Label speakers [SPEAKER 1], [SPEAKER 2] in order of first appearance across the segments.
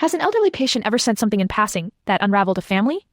[SPEAKER 1] Has an elderly patient ever said something in passing that unraveled a family?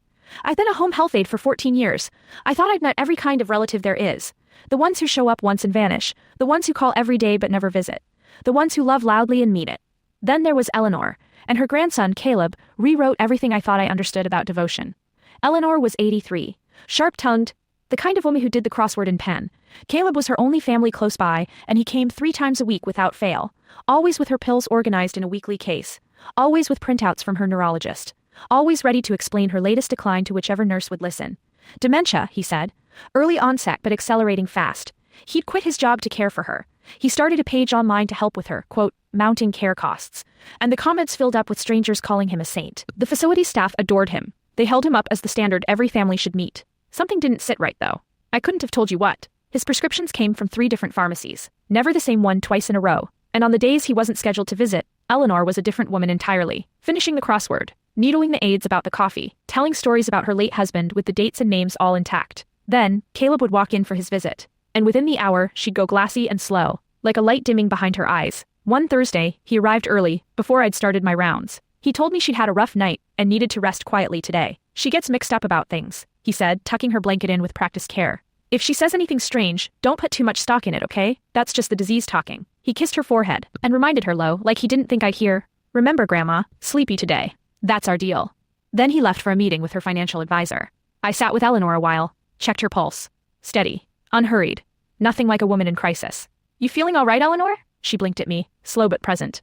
[SPEAKER 1] I've been a home health aide for 14 years. I thought I'd met every kind of relative there is. The ones who show up once and vanish. The ones who call every day but never visit. The ones who love loudly and mean it. Then there was Eleanor, and her grandson, Caleb, rewrote everything I thought I understood about devotion. Eleanor was 83, sharp-tongued, the kind of woman who did the crossword in pen. Caleb was her only family close by, and he came 3 times a week without fail, always with her pills organized in a weekly case, always with printouts from her neurologist, always ready to explain her latest decline to whichever nurse would listen. Dementia, he said. Early onset but accelerating fast. He'd quit his job to care for her. He started a page online to help with her, quote, mounting care costs. And the comments filled up with strangers calling him a saint. The facility staff adored him. They held him up as the standard every family should meet. Something didn't sit right, though. I couldn't have told you what. His prescriptions came from 3 different pharmacies, never the same one twice in a row. And on the days he wasn't scheduled to visit, Eleanor was a different woman entirely, finishing the crossword, needling the aides about the coffee, telling stories about her late husband with the dates and names all intact. Then, Caleb would walk in for his visit, and within the hour, she'd go glassy and slow, like a light dimming behind her eyes. One Thursday, he arrived early, before I'd started my rounds. He told me she'd had a rough night and needed to rest quietly today. She gets mixed up about things, he said, tucking her blanket in with practiced care. If she says anything strange, don't put too much stock in it, okay? That's just the disease talking. He kissed her forehead and reminded her low, like he didn't think I'd hear, remember, Grandma, sleepy today. That's our deal. Then he left for a meeting with her financial advisor. I sat with Eleanor a while, checked her pulse. Steady, unhurried, nothing like a woman in crisis. You feeling all right, Eleanor? She blinked at me, slow but present.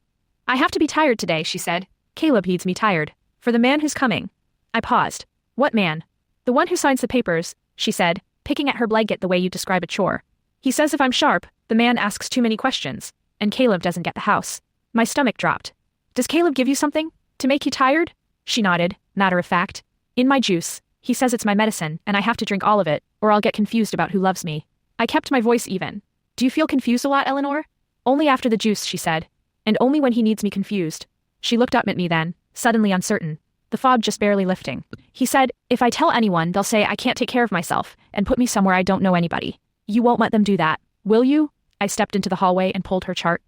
[SPEAKER 1] I have to be tired today, she said. Caleb needs me tired. For the man who's coming. I paused. What man? The one who signs the papers, she said, picking at her blanket the way you describe a chore. He says if I'm sharp, the man asks too many questions, and Caleb doesn't get the house. My stomach dropped. Does Caleb give you something? To make you tired? She nodded, matter of fact. In my juice. He says it's my medicine, and I have to drink all of it, or I'll get confused about who loves me. I kept my voice even. Do you feel confused a lot, Eleanor? Only after the juice, she said. And only when he needs me confused. She looked up at me then, suddenly uncertain. The fog just barely lifting. He said, if I tell anyone, they'll say I can't take care of myself, and put me somewhere I don't know anybody. You won't let them do that, will you? I stepped into the hallway and pulled her chart.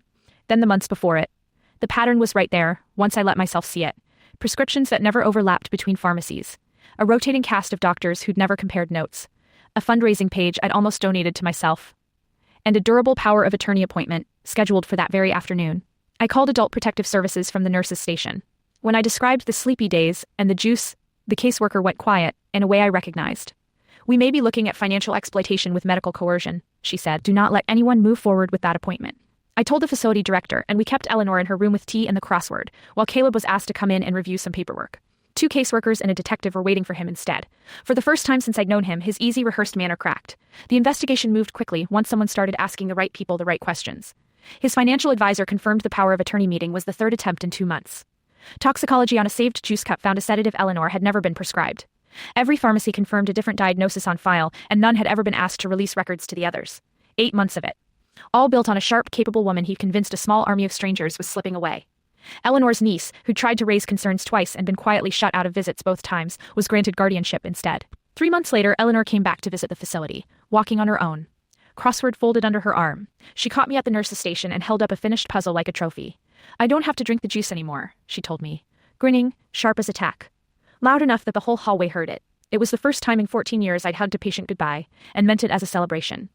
[SPEAKER 1] Then the months before it. The pattern was right there, once I let myself see it. Prescriptions that never overlapped between pharmacies. A rotating cast of doctors who'd never compared notes. A fundraising page I'd almost donated to myself. And a durable power of attorney appointment, scheduled for that very afternoon. I called Adult Protective Services from the nurse's station. When I described the sleepy days and the juice, the caseworker went quiet, in a way I recognized. We may be looking at financial exploitation with medical coercion, she said. Do not let anyone move forward with that appointment. I told the facility director, and we kept Eleanor in her room with tea and the crossword, while Caleb was asked to come in and review some paperwork. 2 caseworkers and a detective were waiting for him instead. For the first time since I'd known him, his easy, rehearsed manner cracked. The investigation moved quickly once someone started asking the right people the right questions. His financial advisor confirmed the power of attorney meeting was the 3rd attempt in 2 months. Toxicology on a saved juice cup found a sedative Eleanor had never been prescribed. Every pharmacy confirmed a different diagnosis on file, and none had ever been asked to release records to the others. 8 months of it. All built on a sharp, capable woman he'd convinced a small army of strangers was slipping away. Eleanor's niece, who'd tried to raise concerns twice and been quietly shut out of visits both times, was granted guardianship instead. 3 months later, Eleanor came back to visit the facility, walking on her own. Crossword folded under her arm. She caught me at the nurse's station and held up a finished puzzle like a trophy. I don't have to drink the juice anymore, she told me, grinning, sharp as a tack. Loud enough that the whole hallway heard it. It was the first time in 14 years I'd hugged a patient goodbye, and meant it as a celebration.